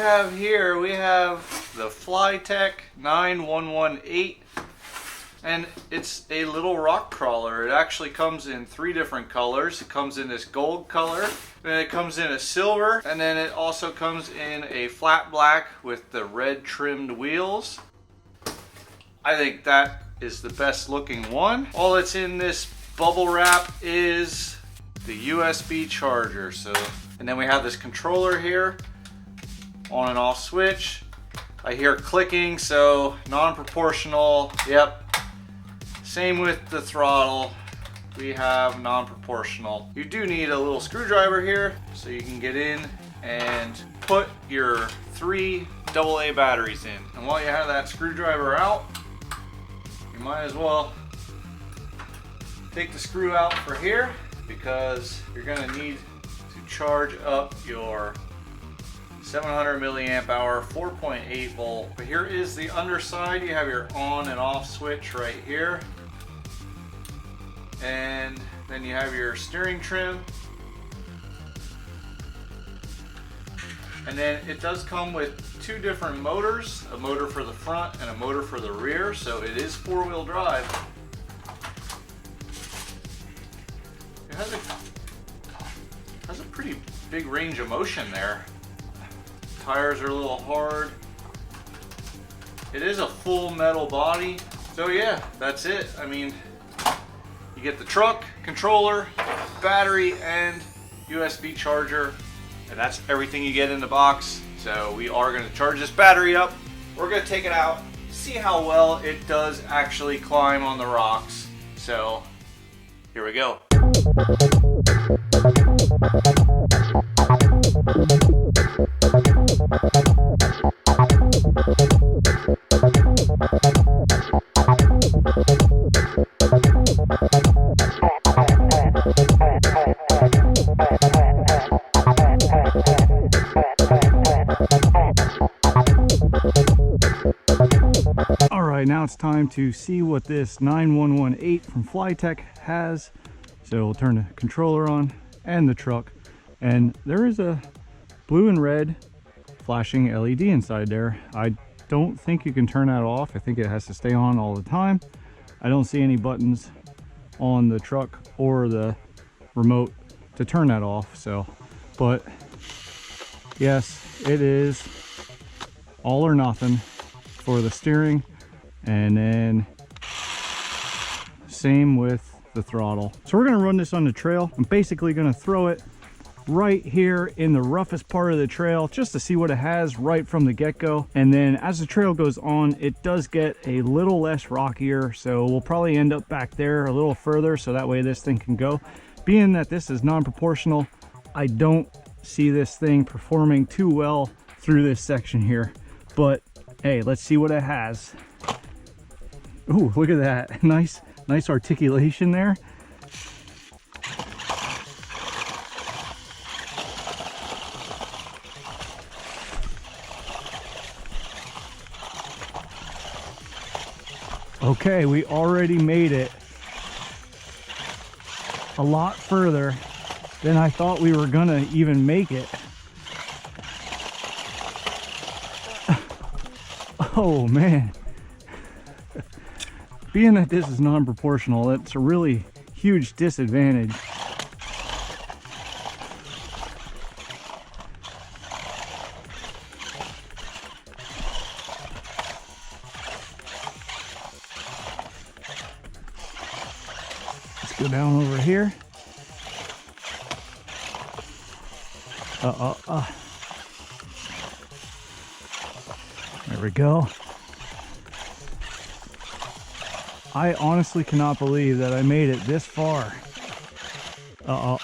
have here, we have the Flytec 9118, and it's a little rock crawler. It actually comes in 3 different colors. It comes in this gold color, then it comes in a silver, and then it also comes in a flat black with the red trimmed wheels. I think that is the best looking one. All that's in this bubble wrap is the USB charger. And then we have this controller here, on and off switch. I hear clicking, so non-proportional. Yep. Same with the throttle. We have non-proportional. You do need a little screwdriver here so you can get in and put your 3 AA batteries in. And while you have that screwdriver out, you might as well take the screw out for here, because you're going to need to charge up your 700 milliamp hour 4.8 volt. But here is the underside. You have your on and off switch right here, and then you have your steering trim, and then it does come with 2 different motors, a motor for the front and a motor for the rear, so it is 4-wheel drive. It has a pretty big range of motion there. Tires are a little hard. It is a full metal body. So yeah, that's it. I mean, you get the truck, controller, battery, and USB charger, and that's everything you get in the box. So we are going to charge this battery up. We're going to take it out, see how well it does actually climb on the rocks. So here we go. Alright, now it's time to see what this 9118 from Flytec has. So we'll turn the controller on and the truck, and there is a blue and red flashing LED inside there. I don't think you can turn that off. I think it has to stay on all the time. I don't see any buttons on the truck or the remote to turn that off. So, but yes, it is all or nothing for the steering, and then same with the throttle. So we're going to run this on the trail. I'm basically going to throw it right here in the roughest part of the trail just to see what it has right from the get-go. And then as the trail goes on, it does get a little less rockier, so we'll probably end up back there a little further, so that way this thing can go. Being that this is non-proportional, I don't see this thing performing too well through this section here, but hey, let's see what it has. Ooh, look at that. Nice articulation there. Okay, we already made it a lot further than I thought we were gonna even make it. Oh man. Being that this is non-proportional, it's a really huge disadvantage. Let's go down over here. There we go. I honestly cannot believe that I made it this far. Oh.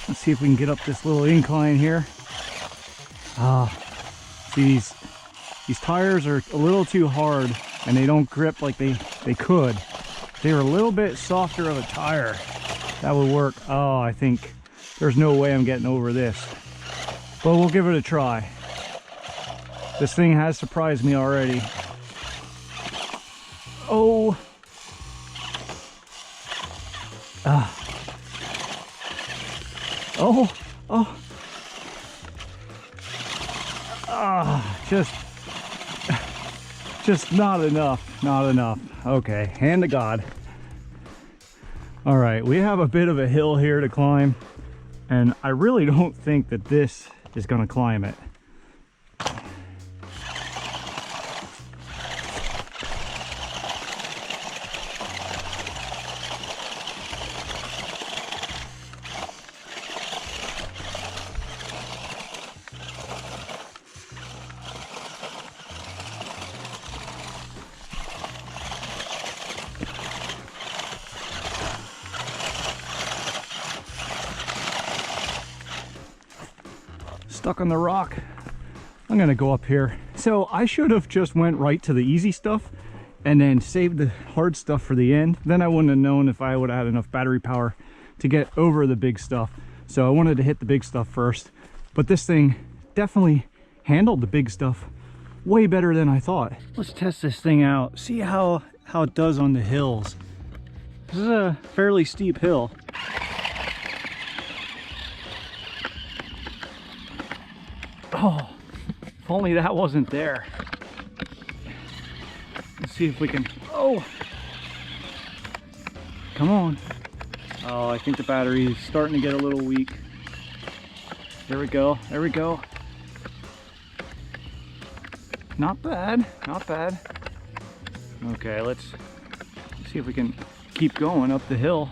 Let's see if we can get up this little incline here. See These tires are a little too hard and they don't grip like they could. If they were a little bit softer of a tire, that would work. Oh, I think there's no way I'm getting over this. But we'll give it a try. This thing has surprised me already. Oh. Oh. Oh. Just not enough. Not enough. Okay, hand to God. All right, we have a bit of a hill here to climb, and I really don't think that this is going to climb it. Stuck on the rock. I'm gonna go up here. So I should have just went right to the easy stuff and then saved the hard stuff for the end. Then I wouldn't have known if I would have had enough battery power to get over the big stuff. So I wanted to hit the big stuff first. But this thing definitely handled the big stuff way better than I thought. Let's test this thing out. See how it does on the hills. This is a fairly steep hill. Oh, if only that wasn't there. Let's see if we can, oh, come on. Oh, I think the battery is starting to get a little weak. There we go, there we go. Not bad, not bad. Okay, let's see if we can keep going up the hill.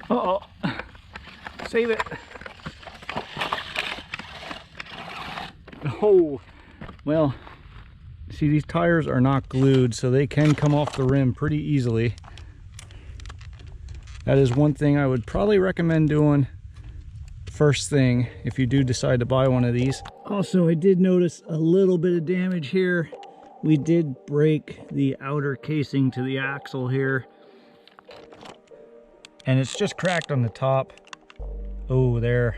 Uh-oh, save it. Oh, well, see, these tires are not glued, so they can come off the rim pretty easily. That is one thing I would probably recommend doing first thing if you do decide to buy one of these. Also, I did notice a little bit of damage here. We did break the outer casing to the axle here, and it's just cracked on the top. Oh, there,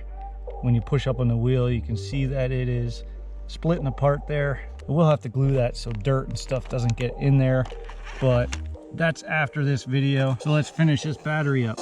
when you push up on the wheel, you can see that it is splitting apart there. We'll have to glue that so dirt and stuff doesn't get in there, but that's after this video. So let's finish this battery up.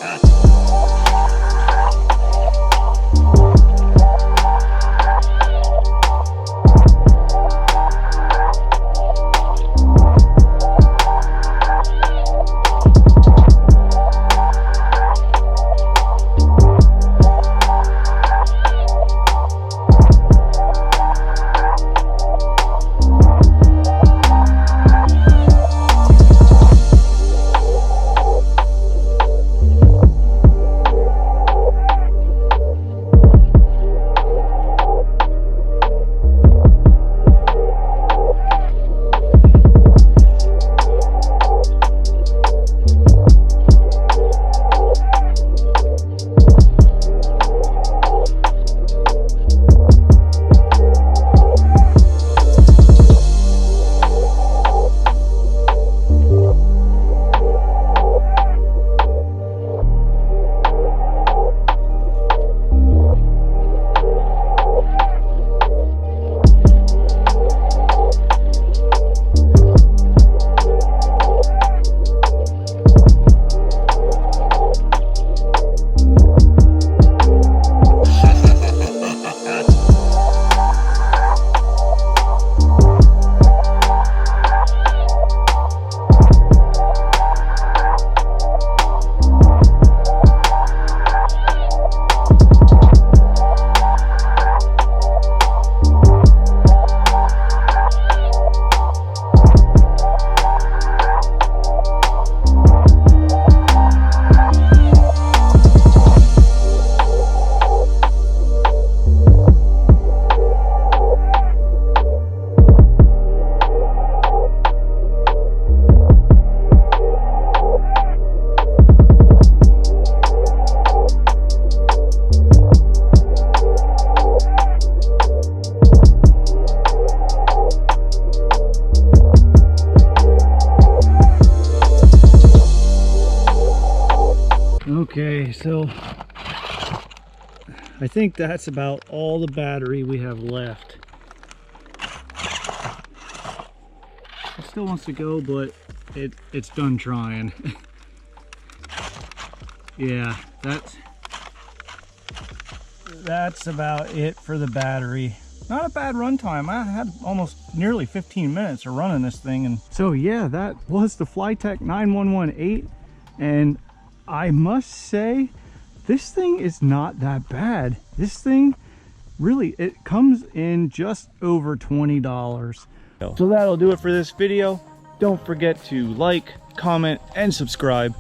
Okay, so I think that's about all the battery we have left. It still wants to go, but it's done trying. Yeah, that's about it for the battery. Not a bad runtime. I had almost nearly 15 minutes of running this thing. And so yeah, that was the Flytec 9118, and I must say this thing is not that bad. This thing really, it comes in just over $20. So that'll do it for this video. Don't forget to like, comment, and subscribe.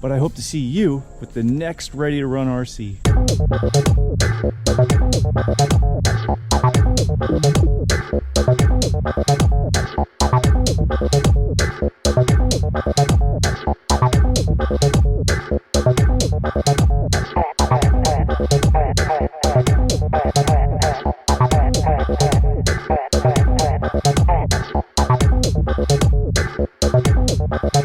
But I hope to see you with the next Ready to Run RC.